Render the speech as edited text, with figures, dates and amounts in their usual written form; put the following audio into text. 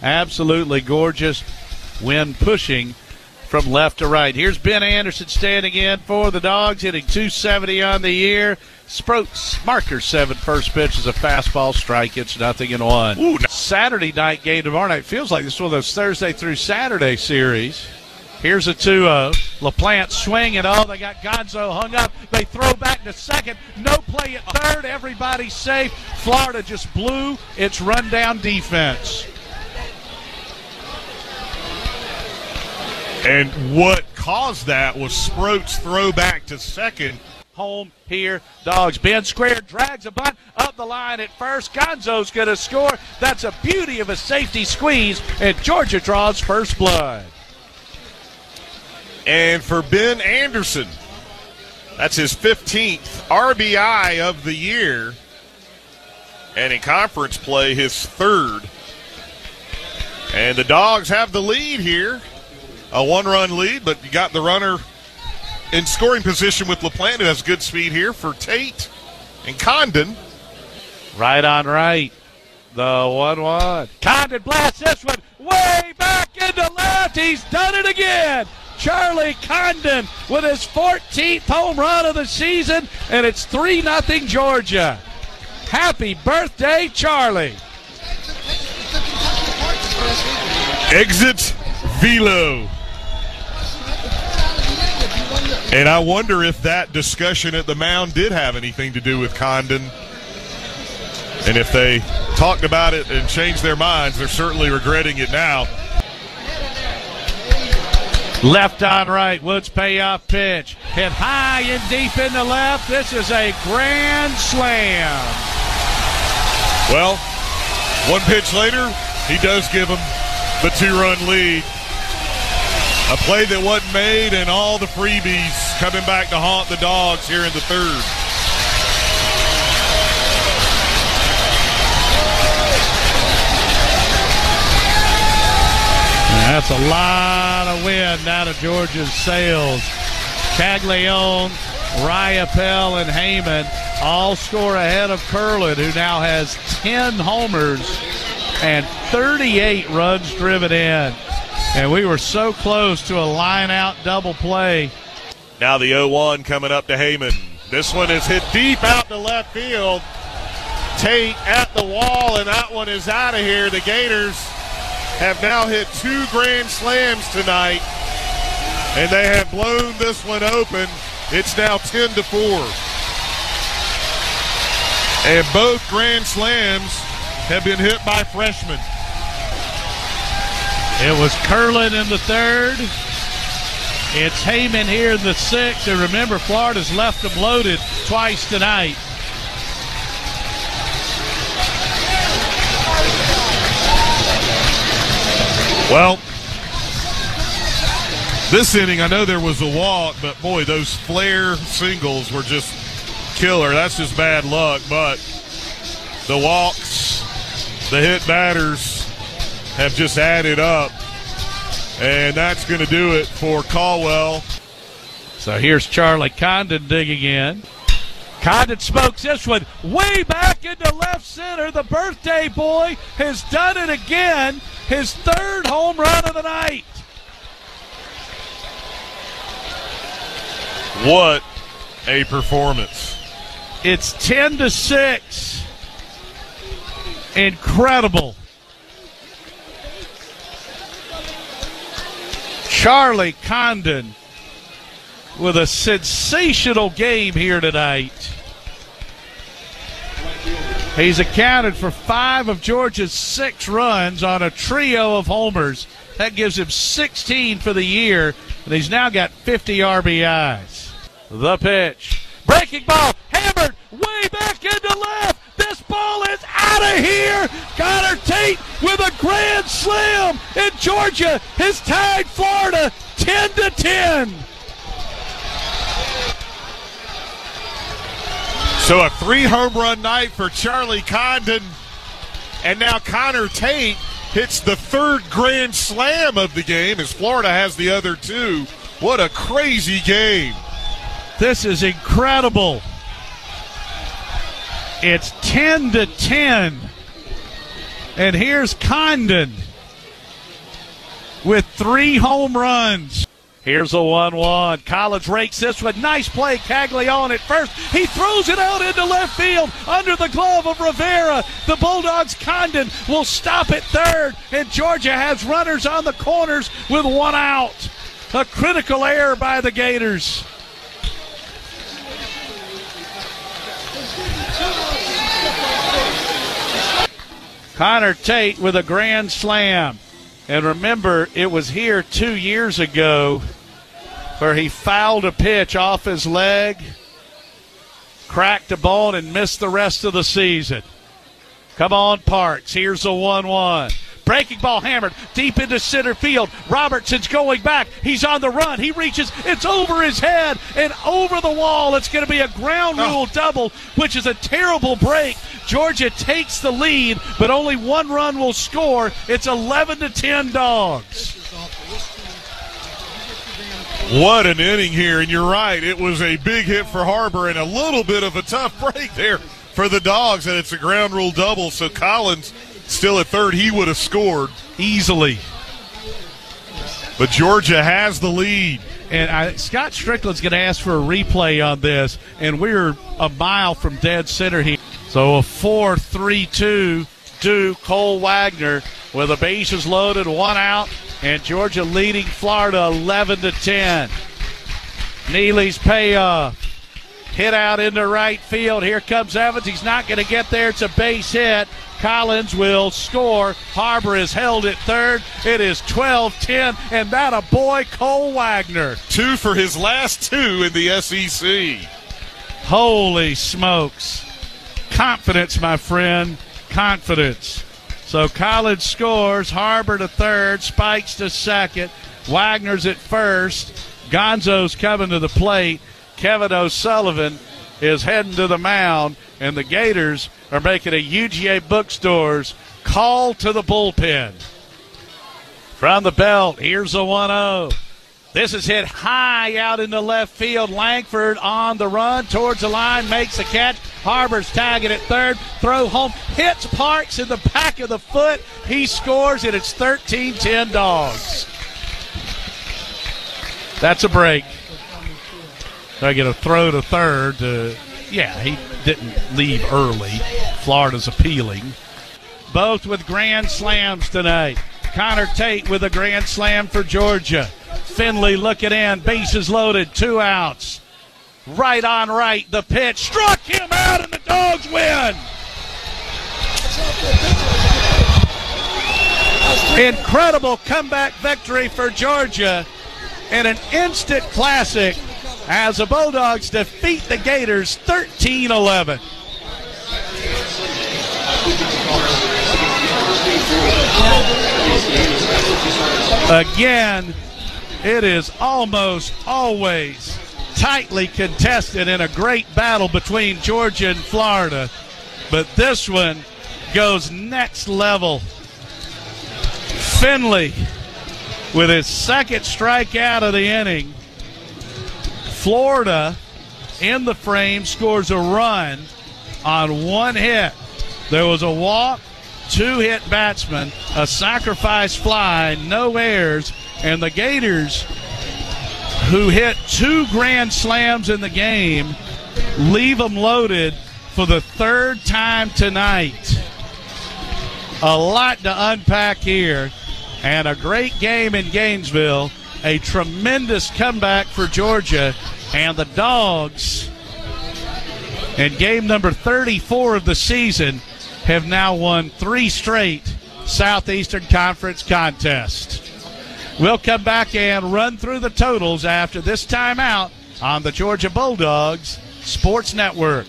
Absolutely gorgeous wind pushing from left to right. Here's Ben Anderson standing in for the Dogs, hitting .270 on the year. Sproats, marker 7, first pitch is a fastball strike. It's 0-1. Ooh, Saturday night game tomorrow night. Feels like this is one of those Thursday through Saturday series. Here's a 2-0. LaPlante swinging. Oh, they got Gonzo hung up. They throw back to second. No play at third. Everybody's safe. Florida just blew its rundown defense. And what caused that was Sproat's throw back to second. Home here, Dogs. Ben square, drags a bunt up the line at first. Gonzo's going to score. That's a beauty of a safety squeeze, and Georgia draws first blood. And for Ben Anderson, that's his 15th RBI of the year. And in conference play, his 3rd. And the Dogs have the lead here. A 1-run lead, but you got the runner in scoring position with LaPlante, who has good speed here for Tate and Condon. Right on right. The 1-1. Condon blasts this one way back into left. He's done it again. Charlie Condon with his 14th home run of the season, and it's 3-0 Georgia. Happy birthday, Charlie. Exit velo. And I wonder if that discussion at the mound did have anything to do with Condon. And if they talked about it and changed their minds, they're certainly regretting it now. Left on right, Woods payoff pitch. Hit high and deep in the left. This is a grand slam. Well, one pitch later, he does give them the 2-run lead. A play that wasn't made, and all the freebies coming back to haunt the Dogs here in the 3rd. That's a lot of wind out of Georgia's sails. Caglione, Riopelle, and Heyman all score ahead of Curlin, who now has 10 homers and 38 runs driven in. And we were so close to a line-out double play. Now the 0-1 coming up to Heyman. This one is hit deep out to left field. Tate at the wall, and that one is out of here. The Gators have now hit 2 grand slams tonight, and they have blown this one open. It's now 10-4. And both grand slams have been hit by freshmen. It was Curlin in the 3rd. It's Heyman here in the 6th. And remember, Florida's left them loaded twice tonight. Well, this inning, I know there was a walk, but boy, those flare singles were just killer. That's just bad luck, but the walks, the hit batters have just added up, and that's going to do it for Caldwell. So here's Charlie Condon digging in. Condon smokes this one way back into left center. The birthday boy has done it again. His 3rd home run of the night. What a performance. It's 10-6. Incredible. Charlie Condon with a sensational game here tonight. He's accounted for 5 of Georgia's 6 runs on a trio of homers. That gives him 16 for the year, and he's now got 50 RBIs. The pitch. Breaking ball, hammered way back into left. This ball is out of here. Connor Tate with a grand slam, and Georgia has tied Florida 10-10. So a 3-home run night for Charlie Condon, and now Connor Tate hits the 3rd grand slam of the game as Florida has the other 2. What a crazy game. This is incredible. It's 10-10. And here's Condon with 3 home runs. Here's a 1-1. Collins rakes this one. Nice play. Caglione at first. He throws it out into left field under the glove of Rivera. The Bulldogs' Condon will stop at third, and Georgia has runners on the corners with 1 out. A critical error by the Gators. Connor Tate with a grand slam. And remember, it was here 2 years ago where he fouled a pitch off his leg, cracked a bone, and missed the rest of the season. Come on, Parks. Here's a 1-1. Breaking ball hammered deep into center field. Robertson's going back. He's on the run. He reaches. It's over his head and over the wall. It's going to be a ground rule double, which is a terrible break. Georgia takes the lead, but only 1 run will score. It's 11-10 Dogs. What an inning here, and you're right. It was a big hit for Harbor and a little bit of a tough break there for the Dogs, and it's a ground rule double. So Collins still at third. He would have scored easily. But Georgia has the lead. And Scott Strickland's going to ask for a replay on this, and we're a mile from dead center here. So a 4-3-2 Duke, Cole Wagner with the bases loaded, 1 out, and Georgia leading Florida 11-10. Neely's payoff. Hit out into right field. Here comes Evans. He's not going to get there. It's a base hit. Collins will score. Harbor is held at third. It is 12-10, and that a boy, Cole Wagner. 2 for his last 2 in the SEC. Holy smokes. Confidence, my friend. Confidence. So Collins scores. Harbor to third. Spikes to second. Wagner's at first. Gonzo's coming to the plate. Kevin O'Sullivan is heading to the mound, and the Gators are making a UGA Bookstores call to the bullpen. From the belt, here's a 1-0. This is hit high out into left field. Langford on the run towards the line, makes the catch. Harbor's tagging at third. Throw home, hits Parks in the back of the foot. He scores, and it's 13-10 Dogs. That's a break. I get a throw to third. He didn't leave early. Florida's appealing. Both with grand slams tonight. Connor Tate with a grand slam for Georgia. Finley looking in. Bases loaded. 2 outs. Right on right. The pitch. Struck him out, and the Dogs win. Incredible comeback victory for Georgia, and an instant classic as the Bulldogs defeat the Gators 13-11. Again, it is almost always tightly contested in a great battle between Georgia and Florida, but this one goes next level. Finley with his second strikeout of the inning. Florida in the frame scores a run on 1 hit. There was a walk, 2 hit batsmen, a sacrifice fly, no errors, and the Gators, who hit 2 grand slams in the game, leave them loaded for the 3rd time tonight. A lot to unpack here, and a great game in Gainesville. A tremendous comeback for Georgia, and the Dogs, in game number 34 of the season, have now won 3 straight Southeastern Conference contests. We'll come back and run through the totals after this timeout on the Georgia Bulldogs Sports Network.